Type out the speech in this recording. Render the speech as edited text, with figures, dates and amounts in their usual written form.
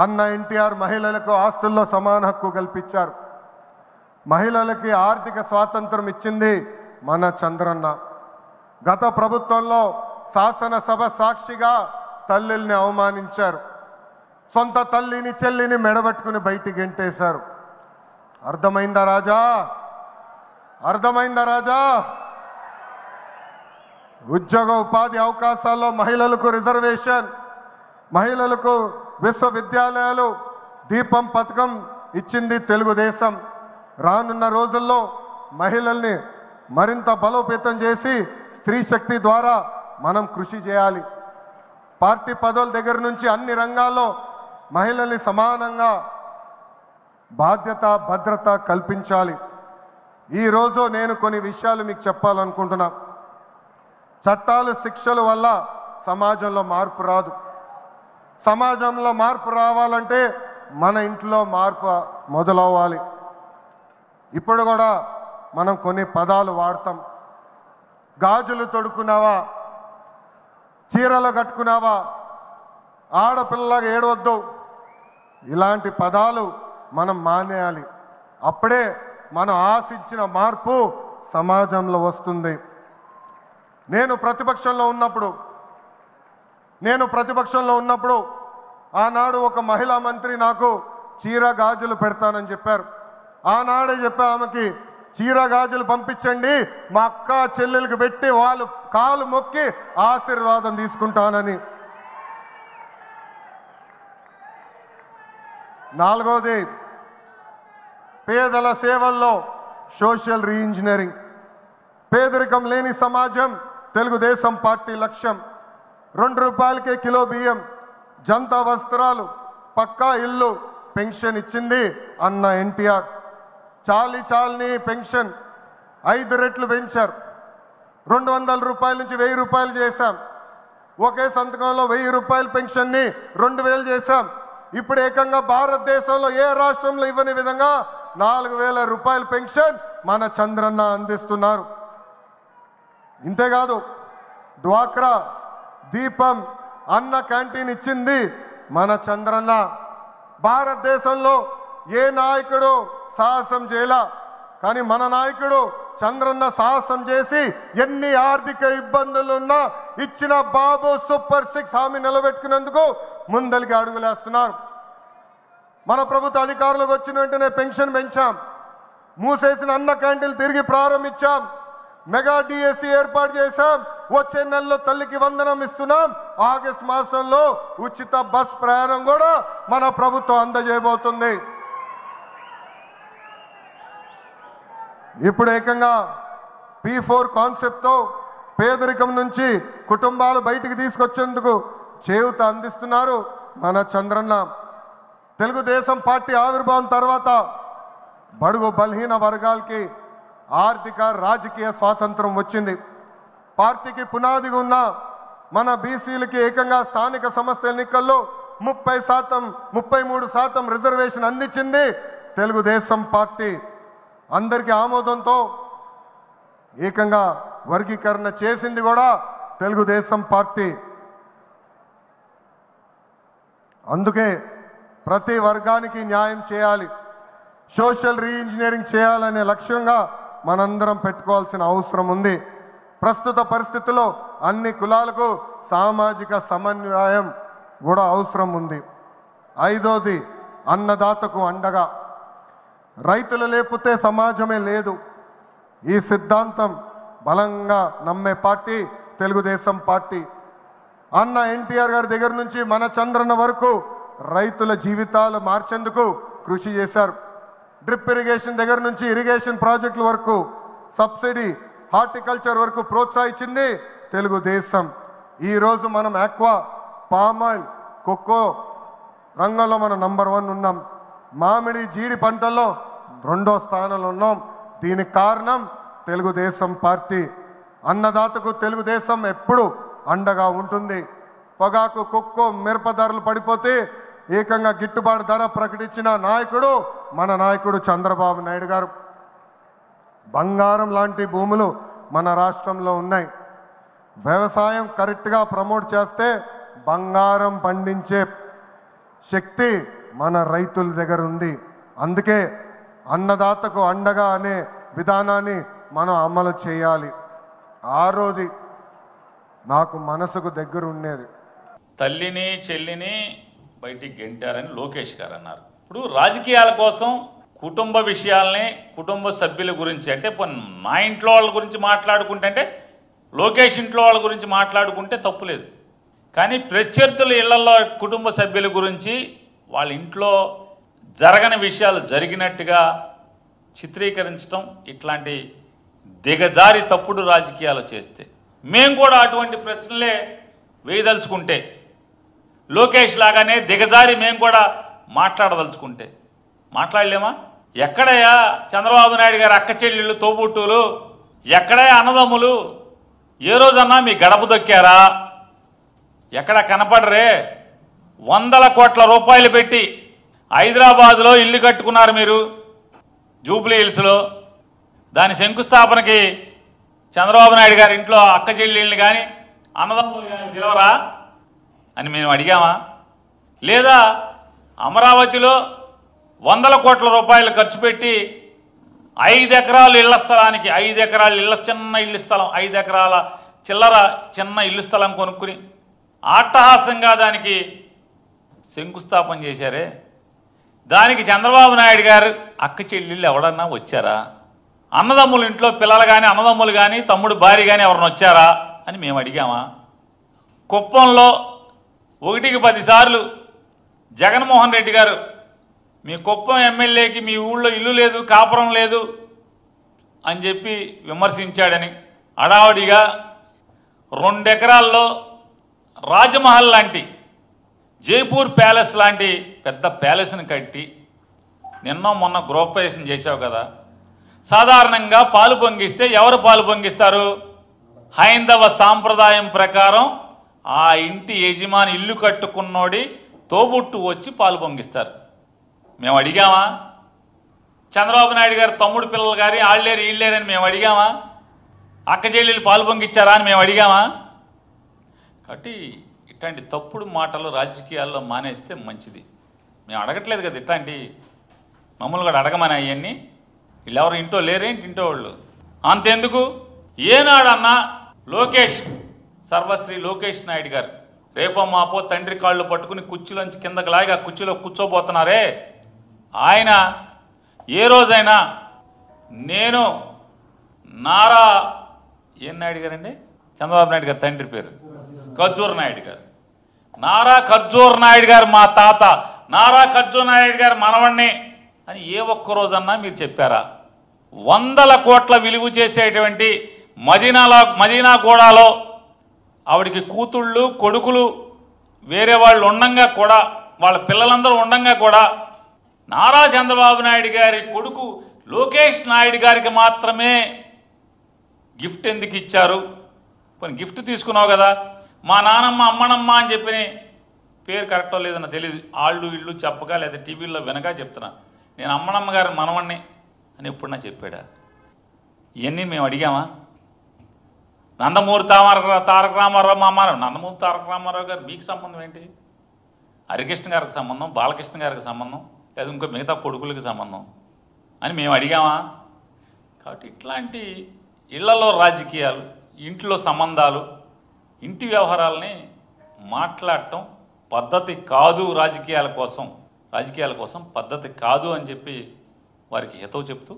అన్న ఎన్టీఆర్ మహిళలకు ఆస్తుల్లో సమాన హక్కు కల్పించారు. మహిళలకి ఆర్థిక స్వాతంత్రం ఇచ్చింది మన చంద్రన్న. గత ప్రభుత్వంలో శాసనసభ సాక్షిగా తల్లిల్ని అవమానించారు. సొంత తల్లిని చెల్లిని మెడబెట్టుకుని బయటికి గెంటేశారు. అర్థమైందా రాజా? అర్థమైందా రాజా? ఉద్యోగ ఉపాధి అవకాశాల్లో మహిళలకు రిజర్వేషన్, మహిళలకు విశ్వవిద్యాలయాలు, దీపం పథకం ఇచ్చింది తెలుగుదేశం. రానున్న రోజుల్లో మహిళల్ని మరింత బలోపేతం చేసి స్త్రీ శక్తి ద్వారా మనం కృషి చేయాలి. పార్టీ పదవుల దగ్గర నుంచి అన్ని రంగాల్లో మహిళల్ని సమానంగా బాధ్యత భద్రత కల్పించాలి. ఈరోజు నేను కొన్ని విషయాలు మీకు చెప్పాలనుకుంటున్నా. చట్టాలు శిక్షల వల్ల సమాజంలో మార్పు రాదు. సమాజంలో మార్పు రావాలంటే మన ఇంట్లో మార్పు మొదలవ్వాలి. ఇప్పుడు కూడా మనం కొన్ని పదాలు వాడతాం. గాజులు తొడుక్కున్నావా, చీరలు కట్టుకున్నావా, ఆడపిల్లగా ఏడవద్దు, ఇలాంటి పదాలు మనం మానేయాలి. అప్పుడే మనం ఆశించిన మార్పు సమాజంలో వస్తుంది. నేను ప్రతిపక్షంలో ఉన్నప్పుడు ఆనాడు ఒక మహిళా మంత్రి నాకు చీర గాజులు పెడతానని చెప్పారు. ఆనాడే చెప్పా ఆమెకి, చీర గాజులు పంపించండి, మా అక్క చెల్లెలకు పెట్టి వాళ్ళు కాలు మొక్కి ఆశీర్వాదం తీసుకుంటానని. నాలుగోది, పేదల సేవల్లో సోషల్ రీఇంజనీరింగ్. పేదరికం లేని సమాజం తెలుగుదేశం పార్టీ లక్ష్యం. 2 రూపాయలకే కిలో బియ్యం, జంతా వస్త్రాలు, పక్కా ఇల్లు, పెన్షన్ ఇచ్చింది అన్న ఎన్టీఆర్. చాలని పెన్షన్ 5 రెట్లు పెంచారు. 200 రూపాయల నుంచి 1000 రూపాయలు చేశాం. ఒకే సంతకంలో 1000 రూపాయల పెన్షన్ని 2000 చేశాం. ఇప్పుడు ఏకంగా భారతదేశంలో ఏ రాష్ట్రంలో ఇవ్వని విధంగా 4000 రూపాయల పెన్షన్ మన చంద్రన్న అందిస్తున్నారు. ఇంతేకాదు, డ్వాక్రా, దీపం, అన్న క్యాంటీన్ ఇచ్చింది మన చంద్రన్న. భారతదేశంలో ఏ నాయకుడు సాహసం చేయలా, కానీ మన నాయకుడు చంద్రన్న సాహసం చేసి ఎన్ని ఆర్థిక ఇబ్బందులున్నా ఇచ్చిన బాబు సూపర్ 6 హామీ నిలబెట్టుకునేందుకు ముందలికి అడుగులేస్తున్నారు. మన ప్రభుత్వ అధికారులకు వచ్చిన వెంటనే పెన్షన్ పెంచాం. మూసేసిన అన్న క్యాంటీన్లు తిరిగి ప్రారంభించాం. మెగా డిఎస్సి ఏర్పాటు చేశాం. వచ్చే నెలలో తల్లికి వందనం ఇస్తున్నాం. ఆగస్టు మాసంలో ఉచిత బస్ ప్రయాణం కూడా మన ప్రభుత్వం అందజేయబోతుంది. ఇప్పుడు ఏకంగా P4 కాన్సెప్ట్తో పేదరికం నుంచి కుటుంబాలు బయటికి తీసుకొచ్చేందుకు చేయూత అందిస్తున్నారు మన చంద్రన్న. తెలుగుదేశం పార్టీ ఆవిర్భావం తర్వాత బడుగు బలహీన వర్గాలకి ఆర్థిక రాజకీయ స్వాతంత్రం వచ్చింది. పార్టీకి పునాదిగా ఉన్న మన బీసీలకి ఏకంగా స్థానిక సంస్థల ఎన్నికల్లో 33% రిజర్వేషన్ అందించింది తెలుగుదేశం పార్టీ. అందరికీ ఆమోదంతో ఏకంగా వర్గీకరణ చేసింది కూడా తెలుగుదేశం పార్టీ. అందుకే ప్రతి వర్గానికి న్యాయం చేయాలి, సోషల్ రీఇంజనీరింగ్ చేయాలనే లక్ష్యంగా మనందరం పెట్టుకోవాల్సిన అవసరం ఉంది. ప్రస్తుత పరిస్థితుల్లో అన్ని కులాలకు సామాజిక సమన్వయం కూడా అవసరం ఉంది. 5వది, అన్నదాతకు అండగా. రైతులు లేకపోతే సమాజమే లేదు. ఈ సిద్ధాంతం బలంగా నమ్మే పార్టీ తెలుగుదేశం పార్టీ. అన్న ఎన్టీఆర్ గారి దగ్గర నుంచి మన చంద్రన్న వరకు రైతుల జీవితాలు మార్చేందుకు కృషి చేశారు. డ్రిప్ ఇరిగేషన్ దగ్గర నుంచి ఇరిగేషన్ ప్రాజెక్టుల వరకు, సబ్సిడీ, హార్టికల్చర్ వరకు ప్రోత్సహించింది తెలుగుదేశం. ఈరోజు మనం ఆక్వా, పామాయిల్, కోకో రంగంలో మనం నంబర్ 1 ఉన్నాం. మామిడి, జీడి పంటల్లో 2వ స్థానంలో ఉన్నాం. దీనికి కారణం తెలుగుదేశం పార్టీ. అన్నదాతకు తెలుగుదేశం ఎప్పుడు అండగా ఉంటుంది. పొగాకు, కోకో, మిరప ధరలు పడిపోతే ఏకంగా గిట్టుబాటు ధర ప్రకటించిన నాయకుడు మన నాయకుడు చంద్రబాబు నాయుడు గారు. బంగారం లాంటి భూములు మన రాష్ట్రంలో ఉన్నాయి. వ్యవసాయం కరెక్ట్గా ప్రమోట్ చేస్తే బంగారం పండించే శక్తి మన రైతుల దగ్గర ఉంది. అందుకే అన్నదాతకు అండగా అనే విధానాన్ని మనం అమలు చేయాలి. ఆ రోజు నాకు మనసుకు దగ్గర ఉండేది. తల్లిని చెల్లిని బయటికి గెంటారని లోకేష్ గారు అన్నారు. ఇప్పుడు రాజకీయాల కోసం కుటుంబ విషయాల్ని, కుటుంబ సభ్యుల గురించి, అంటే నా ఇంట్లో వాళ్ళ గురించి మాట్లాడుకుంటే, అంటే లోకేష్ ఇంట్లో వాళ్ళ గురించి మాట్లాడుకుంటే తప్పులేదు. కానీ ప్రత్యర్థుల ఇళ్లలో కుటుంబ సభ్యుల గురించి, వాళ్ళ ఇంట్లో జరగని విషయాలు జరిగినట్టుగా చిత్రీకరించడం, ఇట్లాంటి దిగజారి తప్పుడు రాజకీయాలు చేస్తే, మేము కూడా అటువంటి ప్రశ్నలే వేయదలుచుకుంటే, లోకేష్ లాగానే దిగజారి మేము కూడా మాట్లాడదలుచుకుంటే మాట్లాడలేమా? ఎక్కడయ్యా చంద్రబాబు నాయుడు గారు అక్క చెల్లెళ్ళు, తోబుట్టులు? ఎక్కడయ్యా అన్నదమ్ములు? ఏ రోజన్నా మీ గడప దొక్కారా? ఎక్కడ కనపడరే? 100 కోట్ల రూపాయలు పెట్టి హైదరాబాదులో ఇల్లు కట్టుకున్నారు మీరు, జూబ్లీ హిల్స్లో. దాని శంకుస్థాపనకి చంద్రబాబు నాయుడు గారి ఇంట్లో అక్క చెల్లెళ్ళని కానీ అన్నదమ్ములు కానీ పిలవరా అని మేము అడిగామా? లేదా అమరావతిలో 100 కోట్ల రూపాయలు ఖర్చు పెట్టి 5 ఎకరాలు ఇళ్ల స్థలానికి, 5 ఎకరాల ఇళ్ల చిన్న ఇల్లు స్థలం, 5 ఎకరాల చిల్లర చిన్న ఇల్లు స్థలం కొనుక్కుని అట్టహాసంగా దానికి శంకుస్థాపన చేశారే, దానికి చంద్రబాబు నాయుడు గారు అక్క చెల్లెళ్ళు ఎవడన్నా వచ్చారా? అన్నదమ్ముల ఇంట్లో పిల్లలు కానీ, అన్నదమ్ములు కానీ, తమ్ముడు భార్య కానీ ఎవరన్నా వచ్చారా అని మేము అడిగామా? కుప్పంలో 1కి 10 సార్లు జగన్మోహన్ రెడ్డి గారు మీ కుప్పం ఎమ్మెల్యేకి మీ ఊళ్ళో ఇల్లు లేదు, కాపురం లేదు అని చెప్పి విమర్శించాడని హడావుడిగా 2 ఎకరాల్లో రాజమహల్ లాంటి, జైపూర్ ప్యాలెస్ లాంటి పెద్ద ప్యాలెస్ని కట్టి నిన్న మొన్న గృహప్రవేశం చేశావు కదా. సాధారణంగా పాలు పొంగిస్తే ఎవరు పాలు పొంగిస్తారు? హైందవ సాంప్రదాయం ప్రకారం ఆ ఇంటి యజమాని, ఇల్లు కట్టుకున్నోడి తోబుట్టు వచ్చి పాలు పొంగిస్తారు. మేము అడిగామా? చంద్రబాబు నాయుడు గారు తమ్ముడు పిల్లలు కానీ ఆళ్ళేరు ఈళ్ళేరని మేము అడిగామా? అక్క చెల్లెలు పాలు పొంగిచ్చారా అని మేము అడిగామా? కాబట్టి ఇట్లాంటి తప్పుడు మాటలు రాజకీయాల్లో మానేస్తే మంచిది. మేము అడగట్లేదు కదా ఇట్లాంటి, మమ్మల్ని కూడా అడగమని అవన్నీ. వీళ్ళెవరు ఇంట్లో లేరేంటి? ఇంట్లో వాళ్ళు అంతెందుకు? ఏనాడన్నా లోకేష్, సర్వశ్రీ లోకేష్ నాయుడు గారు రేపో మాపో తండ్రి కాళ్ళు పట్టుకుని కుర్చీలోంచి కిందకి లాగా కుర్చీలో కూర్చోబోతున్నారే, ఆయన ఏ రోజైనా నేను నారా ఏం నాయుడు గారండి, చంద్రబాబు నాయుడు గారు తండ్రి పేరు ఖర్జూర్ నాయుడు గారు, నారా ఖర్జూర్ నాయుడు గారు మా తాత, నారా ఖర్జూర్ నాయుడు గారు మనవణ్ణి అని ఏ ఒక్కరోజన్నా మీరు చెప్పారా? 100 కోట్ల విలువ చేసేటువంటి మదీనాగూడలో ఆవిడికి కూతుళ్ళు, కొడుకులు వేరే వాళ్ళు ఉండంగా కూడా, వాళ్ళ పిల్లలందరూ ఉండంగా కూడా నారా చంద్రబాబు నాయుడు గారి కొడుకు లోకేష్ నాయుడు గారికి మాత్రమే గిఫ్ట్ ఎందుకు ఇచ్చారు? కొన్ని గిఫ్ట్ తీసుకున్నావు కదా, మా నానమ్మ అమ్మనమ్మ అని చెప్పి పేరు కరెక్టో లేదన్న తెలియదు, ఆళ్ళు ఇళ్ళు చెప్పగా లేదా టీవీల్లో వినగా చెప్తున్నా, నేను అమ్మనమ్మ గారి మనవణ్ణి అని ఎప్పుడన్నా చెప్పాడా? ఇవన్నీ మేము అడిగామా? నందమూరి తారక రామారావు మా అమ్మ, నందమూరి తారక రామారావు గారు మీకు సంబంధం ఏంటి? హరికృష్ణ గారికి సంబంధం, బాలకృష్ణ గారికి సంబంధం, లేదా ఇంకో మిగతా కొడుకులకి సంబంధం అని మేము అడిగామా? కాబట్టి ఇట్లాంటి ఇళ్లలో రాజకీయాలు, ఇంట్లో సంబంధాలు, ఇంటి వ్యవహారాలని మాట్లాడటం పద్ధతి కాదు. రాజకీయాల కోసం పద్ధతి కాదు అని చెప్పి వారికి హితవు చెప్తూ